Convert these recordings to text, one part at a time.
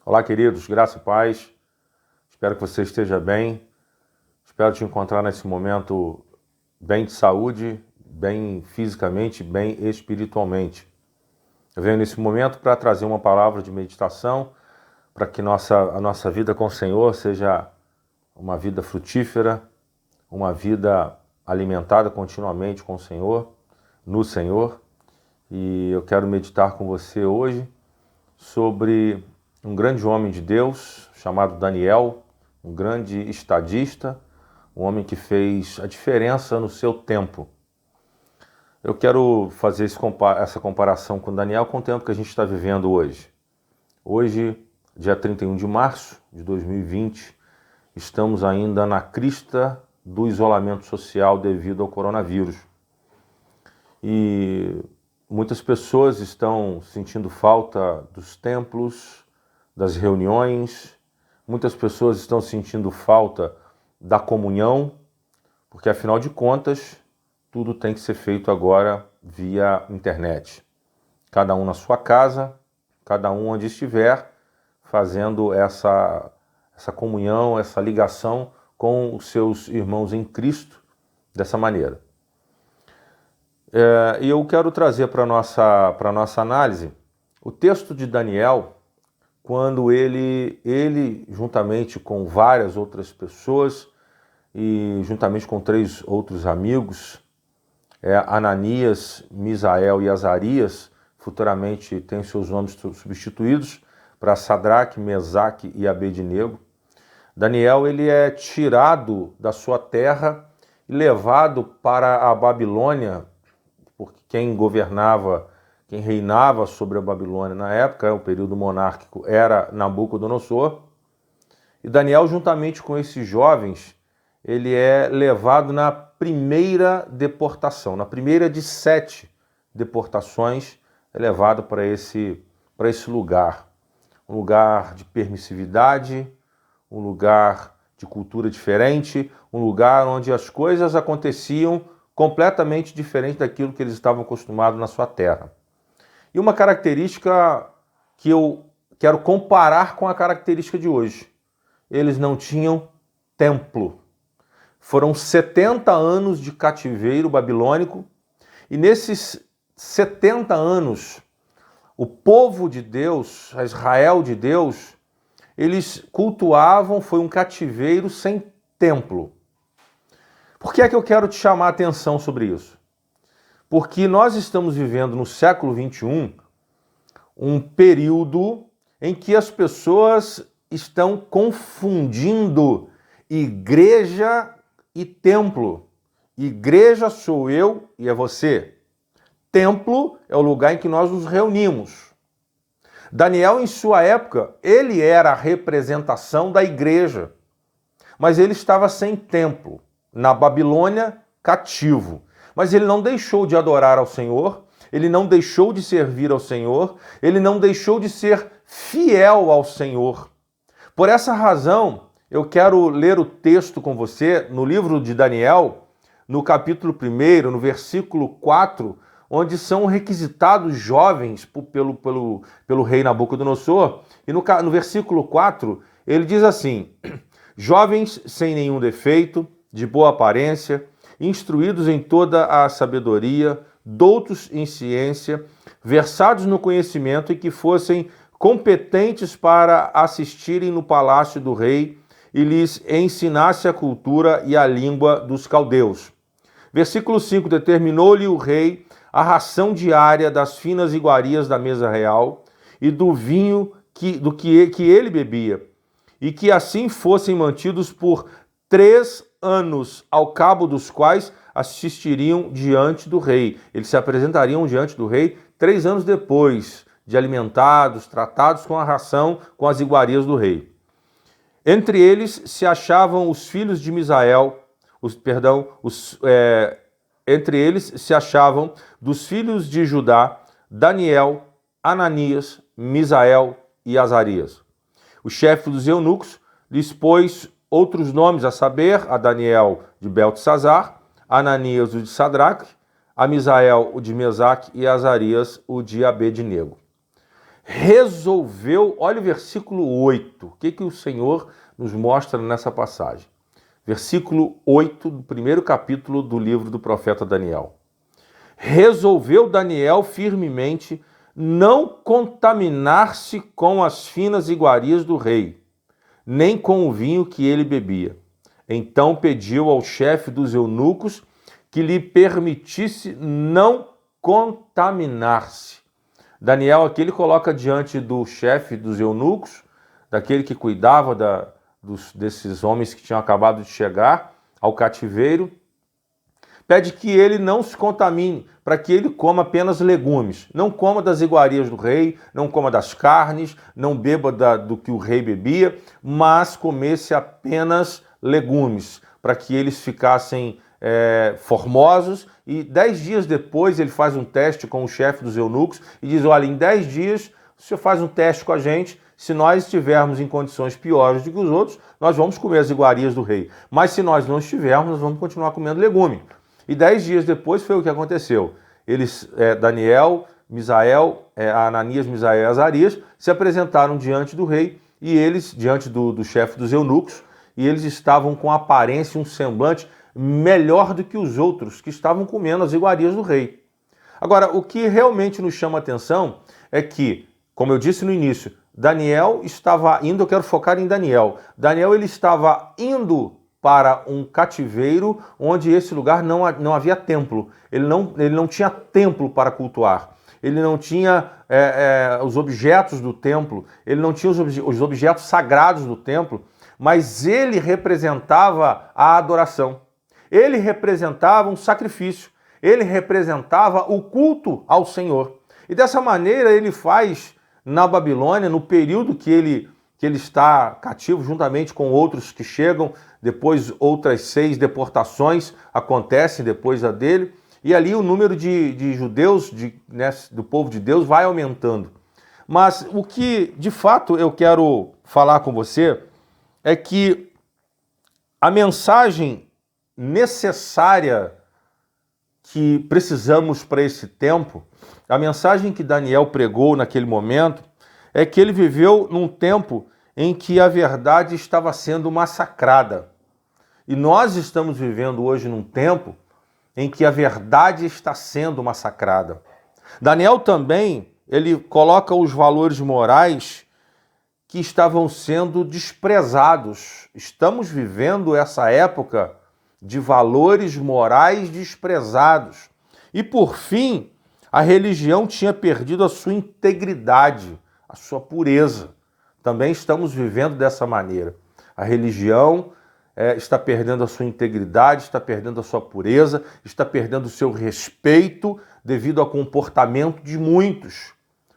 Olá, queridos, graça e paz. Espero que você esteja bem. Espero te encontrar nesse momento bem de saúde, bem fisicamente, bem espiritualmente. Eu venho nesse momento para trazer uma palavra de meditação para que a nossa vida com o Senhor seja uma vida frutífera, uma vida alimentada continuamente com o Senhor, no Senhor. E eu quero meditar com você hoje sobre um grande homem de Deus chamado Daniel, um grande estadista, um homem que fez a diferença no seu tempo. Eu quero fazer essa comparação com Daniel com o tempo que a gente está vivendo hoje. Hoje, dia 31 de março de 2020, estamos ainda na crista do isolamento social devido ao coronavírus. E muitas pessoas estão sentindo falta dos templos, das reuniões, muitas pessoas estão sentindo falta da comunhão, porque afinal de contas, tudo tem que ser feito agora via internet. Cada um na sua casa, cada um onde estiver, fazendo essa comunhão, essa ligação com os seus irmãos em Cristo dessa maneira. E eu quero trazer para a nossa análise o texto de Daniel, quando ele juntamente com várias outras pessoas e juntamente com 3 outros amigos, Ananias, Misael e Azarias, futuramente tem seus nomes substituídos para Sadraque, Mesaque e Abednego. Daniel ele é tirado da sua terra e levado para a Babilônia, porque quem reinava sobre a Babilônia na época, o período monárquico, era Nabucodonosor. E Daniel, juntamente com esses jovens, ele é levado na primeira deportação, na primeira de 7 deportações, é levado para esse lugar. Um lugar de permissividade, um lugar de cultura diferente, um lugar onde as coisas aconteciam completamente diferente daquilo que eles estavam acostumados na sua terra. E uma característica que eu quero comparar com a característica de hoje. Eles não tinham templo. Foram 70 anos de cativeiro babilônico e nesses 70 anos, o povo de Deus, a Israel de Deus, eles cultuavam, foi um cativeiro sem templo. Por que é que eu quero te chamar a atenção sobre isso? Porque nós estamos vivendo no século XXI um período em que as pessoas estão confundindo igreja e templo. Igreja sou eu e é você. Templo é o lugar em que nós nos reunimos. Daniel, em sua época, ele era a representação da igreja, mas ele estava sem templo. Na Babilônia, cativo. Mas ele não deixou de adorar ao Senhor, ele não deixou de servir ao Senhor, ele não deixou de ser fiel ao Senhor. Por essa razão, eu quero ler o texto com você no livro de Daniel, no capítulo 1, no versículo 4, onde são requisitados jovens pelo rei Nabucodonosor. E no versículo 4, ele diz assim: jovens sem nenhum defeito, de boa aparência, instruídos em toda a sabedoria, doutos em ciência, versados no conhecimento e que fossem competentes para assistirem no palácio do rei e lhes ensinasse a cultura e a língua dos caldeus. Versículo 5, determinou-lhe o rei a ração diária das finas iguarias da mesa real e do vinho que ele bebia, e que assim fossem mantidos por 3 anos, ao cabo dos quais assistiriam diante do rei. Eles se apresentariam diante do rei 3 anos depois de alimentados, tratados com a ração, com as iguarias do rei. Entre eles se achavam os filhos de Misael, entre eles se achavam dos filhos de Judá, Daniel, Ananias, Misael e Azarias. O chefe dos eunucos lhes pôs outros nomes, a saber, a Daniel de Beltesazar, Ananias o de Sadraque, a Misael o de Mesaque e a Azarias o de Abednego. resolveu, olha o versículo 8, o que o Senhor nos mostra nessa passagem. Versículo 8 do primeiro capítulo do livro do profeta Daniel. Resolveu Daniel firmemente não contaminar-se com as finas iguarias do rei, nem com o vinho que ele bebia. Então pediu ao chefe dos eunucos que lhe permitisse não contaminar-se. Daniel aqui ele coloca diante do chefe dos eunucos, daquele que cuidava desses homens que tinham acabado de chegar ao cativeiro, pede que ele não se contamine, para que ele coma apenas legumes. Não coma das iguarias do rei, não coma das carnes, não beba do que o rei bebia, mas comesse apenas legumes, para que eles ficassem formosos. E 10 dias depois ele faz um teste com o chefe dos eunucos e diz, olha, em 10 dias o senhor faz um teste com a gente, se nós estivermos em condições piores do que os outros, nós vamos comer as iguarias do rei. Mas se nós não estivermos, nós vamos continuar comendo legume. E 10 dias depois foi o que aconteceu. Eles, Daniel, Misael, Ananias, Misael e Azarias, se apresentaram diante do rei e eles, diante do chefe dos eunucos, e eles estavam com aparência, um semblante melhor do que os outros que estavam comendo as iguarias do rei. Agora, o que realmente nos chama a atenção é que, como eu disse no início, Daniel estava indo, eu quero focar em Daniel. Daniel ele estava indo para um cativeiro onde esse lugar não havia templo. Ele não tinha templo para cultuar. Ele não tinha os objetos do templo, ele não tinha os objetos sagrados do templo, mas ele representava a adoração. Ele representava um sacrifício. Ele representava o culto ao Senhor. E dessa maneira ele faz na Babilônia, no período que ele está cativo, juntamente com outros que chegam, depois outras 6 deportações acontecem depois da dele, e ali o número de judeus, do povo de Deus, vai aumentando. Mas o que de fato eu quero falar com você é que a mensagem necessária que precisamos para esse tempo, a mensagem que Daniel pregou naquele momento, é que ele viveu num tempo em que a verdade estava sendo massacrada. E nós estamos vivendo hoje num tempo em que a verdade está sendo massacrada. Daniel também, ele coloca os valores morais que estavam sendo desprezados. Estamos vivendo essa época de valores morais desprezados. E por fim, a religião tinha perdido a sua integridade, a sua pureza. Também estamos vivendo dessa maneira. A religião está perdendo a sua integridade, está perdendo a sua pureza, está perdendo o seu respeito devido ao comportamento de muitos.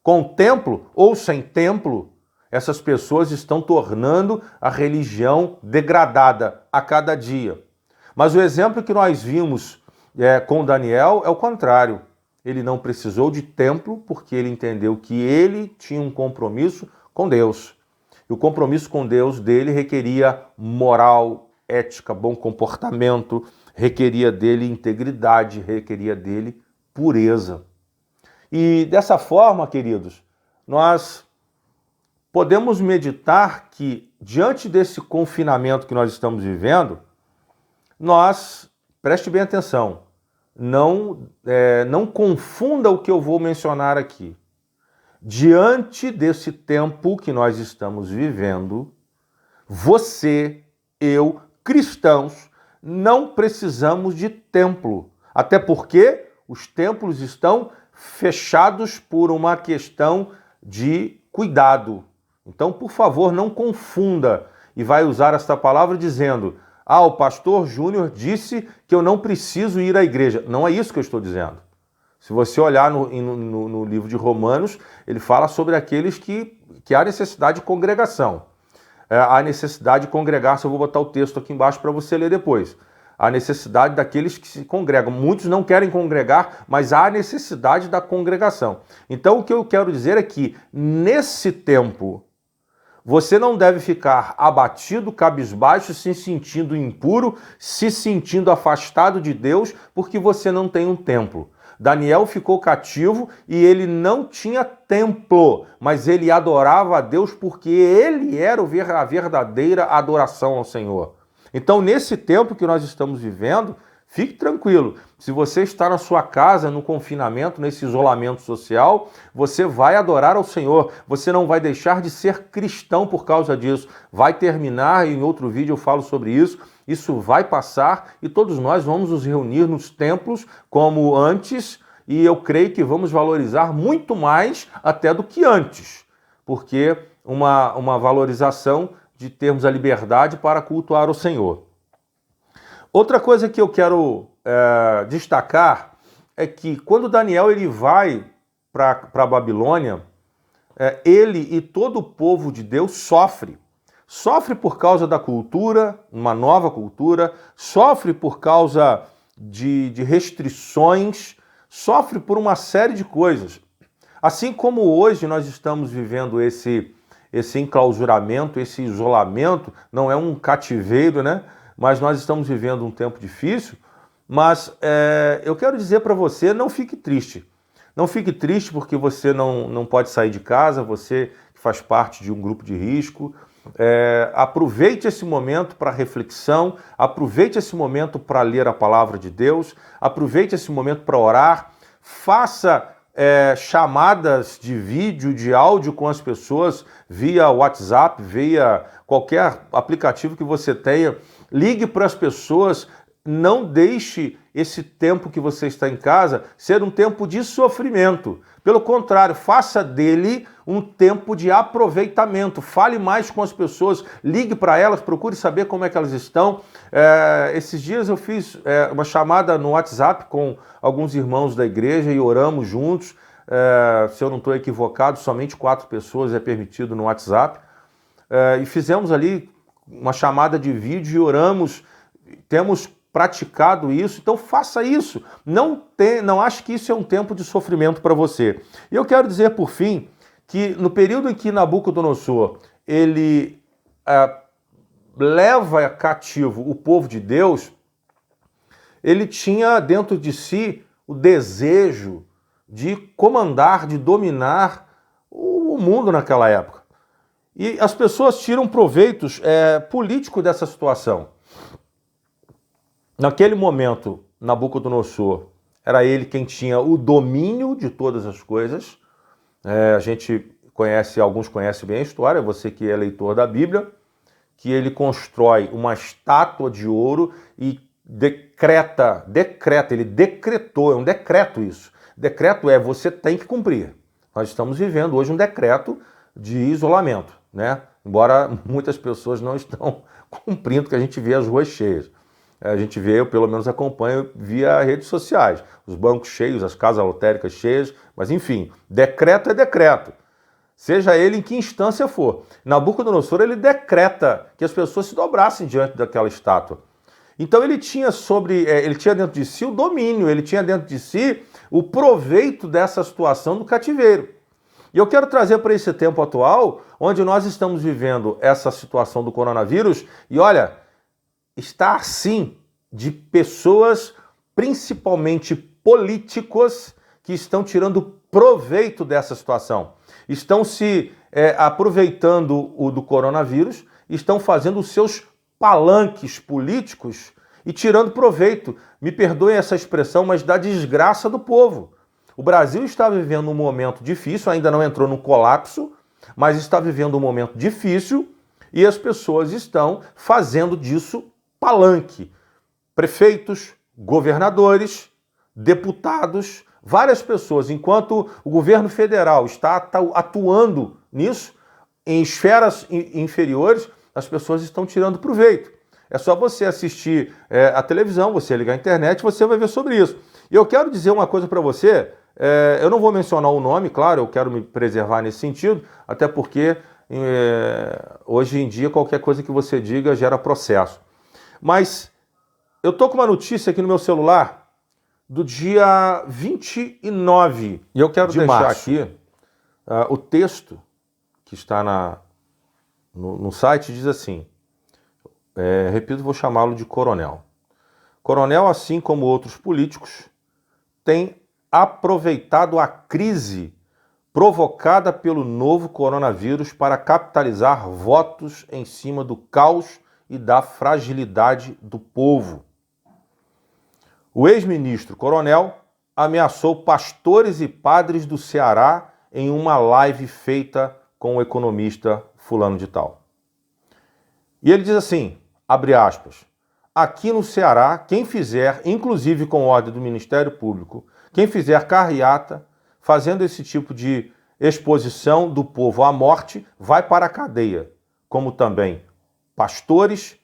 Com templo ou sem templo, essas pessoas estão tornando a religião degradada a cada dia. Mas o exemplo que nós vimos com Daniel é o contrário. Ele não precisou de templo porque ele entendeu que ele tinha um compromisso com Deus. E o compromisso com Deus dele requeria moral, ética, bom comportamento, requeria dele integridade, requeria dele pureza. E dessa forma, queridos, nós podemos meditar que, diante desse confinamento que nós estamos vivendo, preste bem atenção, não confunda o que eu vou mencionar aqui. Diante desse tempo que nós estamos vivendo, você, eu, cristãos, não precisamos de templo. Até porque os templos estão fechados por uma questão de cuidado. Então, por favor, não confunda e vai usar esta palavra dizendo: o pastor Júnior disse que eu não preciso ir à igreja. Não é isso que eu estou dizendo. Se você olhar no livro de Romanos, ele fala sobre aqueles que há necessidade de congregação. Há necessidade de congregar-se, eu vou botar o texto aqui embaixo para você ler depois. Há necessidade daqueles que se congregam. Muitos não querem congregar, mas há necessidade da congregação. Então, o que eu quero dizer é que, nesse tempo, você não deve ficar abatido, cabisbaixo, se sentindo impuro, se sentindo afastado de Deus, porque você não tem um templo. Daniel ficou cativo e ele não tinha templo, mas ele adorava a Deus porque ele era a verdadeira adoração ao Senhor. Então, nesse tempo que nós estamos vivendo, fique tranquilo, se você está na sua casa, no confinamento, nesse isolamento social, você vai adorar ao Senhor, você não vai deixar de ser cristão por causa disso. Vai terminar, e em outro vídeo eu falo sobre isso vai passar e todos nós vamos nos reunir nos templos como antes e eu creio que vamos valorizar muito mais até do que antes, porque uma valorização de termos a liberdade para cultuar o Senhor. Outra coisa que eu quero destacar é que quando Daniel ele vai para a Babilônia, ele e todo o povo de Deus sofre por causa da cultura, uma nova cultura, sofre por causa de restrições, sofre por uma série de coisas. Assim como hoje nós estamos vivendo esse enclausuramento, esse isolamento, não é um cativeiro, né? Mas nós estamos vivendo um tempo difícil, mas eu quero dizer para você, não fique triste. Não fique triste porque você não pode sair de casa, você que faz parte de um grupo de risco. Aproveite esse momento para reflexão, aproveite esse momento para ler a palavra de Deus, aproveite esse momento para orar, faça chamadas de vídeo, de áudio com as pessoas via WhatsApp, via qualquer aplicativo que você tenha, ligue para as pessoas, não deixe esse tempo que você está em casa ser um tempo de sofrimento. Pelo contrário, faça dele um tempo de aproveitamento. Fale mais com as pessoas, ligue para elas, procure saber como é que elas estão. Esses dias eu fiz uma chamada no WhatsApp com alguns irmãos da igreja e oramos juntos. Se eu não estou equivocado, somente 4 pessoas é permitido no WhatsApp. E fizemos ali uma chamada de vídeo e oramos. Temos praticado isso, então faça isso. Não ache que isso é um tempo de sofrimento para você. E eu quero dizer, por fim, que no período em que Nabucodonosor ele leva cativo o povo de Deus, ele tinha dentro de si o desejo de comandar, de dominar o mundo naquela época. E as pessoas tiram proveitos políticos dessa situação. Naquele momento, Nabucodonosor era ele quem tinha o domínio de todas as coisas. A gente conhece, alguns conhecem bem a história, você que é leitor da Bíblia, que ele constrói uma estátua de ouro e ele decretou, é um decreto isso. Decreto você tem que cumprir. Nós estamos vivendo hoje um decreto de isolamento, né? Embora muitas pessoas não estão cumprindo, que a gente vê as ruas cheias. A gente vê, eu pelo menos acompanho via redes sociais, os bancos cheios, as casas lotéricas cheias, mas enfim, decreto é decreto, seja ele em que instância for. Nabucodonosor, ele decreta que as pessoas se dobrassem diante daquela estátua. Então ele tinha dentro de si o domínio, ele tinha dentro de si o proveito dessa situação do cativeiro. E eu quero trazer para esse tempo atual, onde nós estamos vivendo essa situação do coronavírus, e olha, está assim de pessoas, principalmente políticos, que estão tirando proveito dessa situação. Estão se aproveitando do coronavírus, estão fazendo os seus palanques políticos e tirando proveito, me perdoem essa expressão, mas da desgraça do povo. O Brasil está vivendo um momento difícil, ainda não entrou no colapso, mas está vivendo um momento difícil e as pessoas estão fazendo disso palanque. Prefeitos, governadores, deputados, várias pessoas, enquanto o governo federal está atuando nisso, em esferas inferiores, as pessoas estão tirando proveito. É só você assistir a televisão, você ligar a internet, você vai ver sobre isso. E eu quero dizer uma coisa para você, eu não vou mencionar o nome, claro, eu quero me preservar nesse sentido, até porque hoje em dia qualquer coisa que você diga gera processo. Mas eu estou com uma notícia aqui no meu celular do dia 29 e eu quero deixar aqui o texto que está no site, diz assim, repito, vou chamá-lo de Coronel. Coronel, assim como outros políticos, tem aproveitado a crise provocada pelo novo coronavírus para capitalizar votos em cima do caos e da fragilidade do povo. O ex-ministro Coronel ameaçou pastores e padres do Ceará em uma live feita com o economista fulano de tal. E ele diz assim, abre aspas, aqui no Ceará, quem fizer, inclusive com ordem do Ministério Público, quem fizer carreata, fazendo esse tipo de exposição do povo à morte, vai para a cadeia, como também pastores,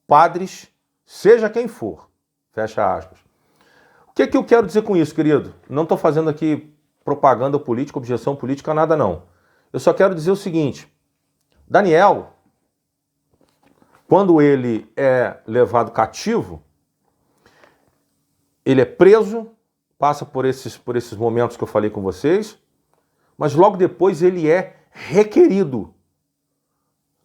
padres, seja quem for. Fecha aspas. O que é que eu quero dizer com isso, querido? Não estou fazendo aqui propaganda política, objeção política, nada não. Eu só quero dizer o seguinte, Daniel, quando ele é levado cativo, ele é preso, passa por esses momentos que eu falei com vocês, mas logo depois ele é requerido.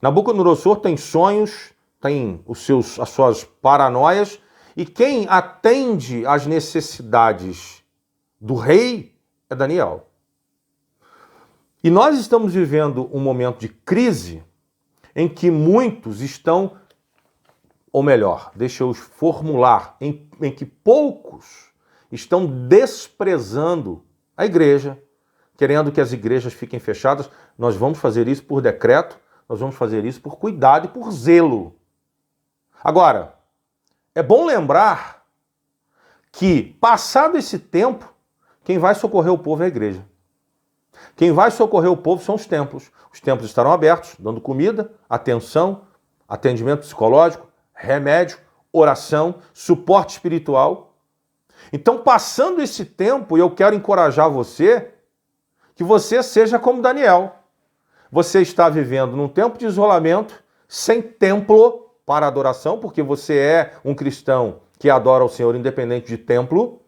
Nabucodonosor tem sonhos, tem as suas paranoias, e quem atende às necessidades do rei é Daniel. E nós estamos vivendo um momento de crise em que muitos estão, ou melhor, deixa eu formular, em que poucos estão desprezando a igreja, querendo que as igrejas fiquem fechadas. Nós vamos fazer isso por decreto, nós vamos fazer isso por cuidado e por zelo. Agora, é bom lembrar que, passado esse tempo, quem vai socorrer o povo é a igreja. Quem vai socorrer o povo são os templos. Os templos estarão abertos, dando comida, atenção, atendimento psicológico, remédio, oração, suporte espiritual. Então, passando esse tempo, eu quero encorajar você, que você seja como Daniel. Você está vivendo num tempo de isolamento, sem templo para adoração, porque você é um cristão que adora o Senhor independente de templo.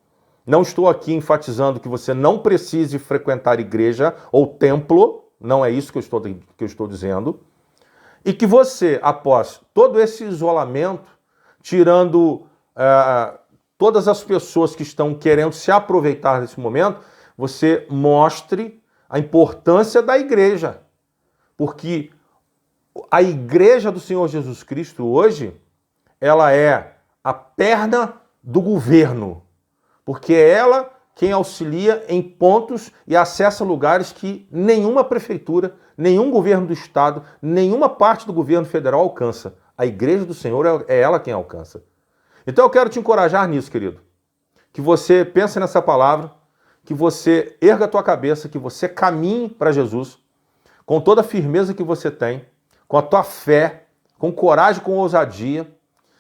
Não estou aqui enfatizando que você não precise frequentar igreja ou templo, não é isso que eu estou dizendo. E que você, após todo esse isolamento, tirando todas as pessoas que estão querendo se aproveitar desse momento, você mostre a importância da igreja. Porque a igreja do Senhor Jesus Cristo hoje, ela é a perna do governo. Porque é ela quem auxilia em pontos e acessa lugares que nenhuma prefeitura, nenhum governo do estado, nenhuma parte do governo federal alcança. A igreja do Senhor é ela quem alcança. Então eu quero te encorajar nisso, querido. Que você pense nessa palavra, que você erga a tua cabeça, que você caminhe para Jesus com toda a firmeza que você tem, com a tua fé, com coragem, com ousadia,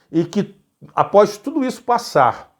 e que após tudo isso passar,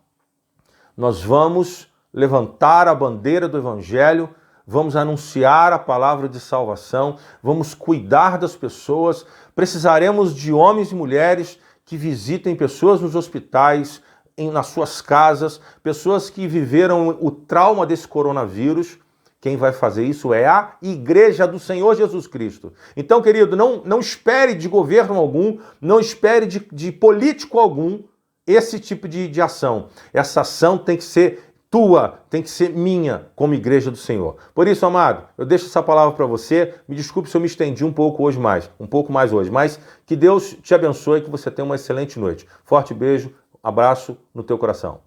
nós vamos levantar a bandeira do Evangelho, vamos anunciar a palavra de salvação, vamos cuidar das pessoas, precisaremos de homens e mulheres que visitem pessoas nos hospitais, nas suas casas, pessoas que viveram o trauma desse coronavírus. Quem vai fazer isso é a Igreja do Senhor Jesus Cristo. Então, querido, não espere de governo algum, não espere de político algum esse tipo de ação. Essa ação tem que ser tua, tem que ser minha, como Igreja do Senhor. Por isso, amado, eu deixo essa palavra para você. Me desculpe se eu me estendi um pouco mais hoje, mas que Deus te abençoe e que você tenha uma excelente noite. Forte beijo, abraço no teu coração.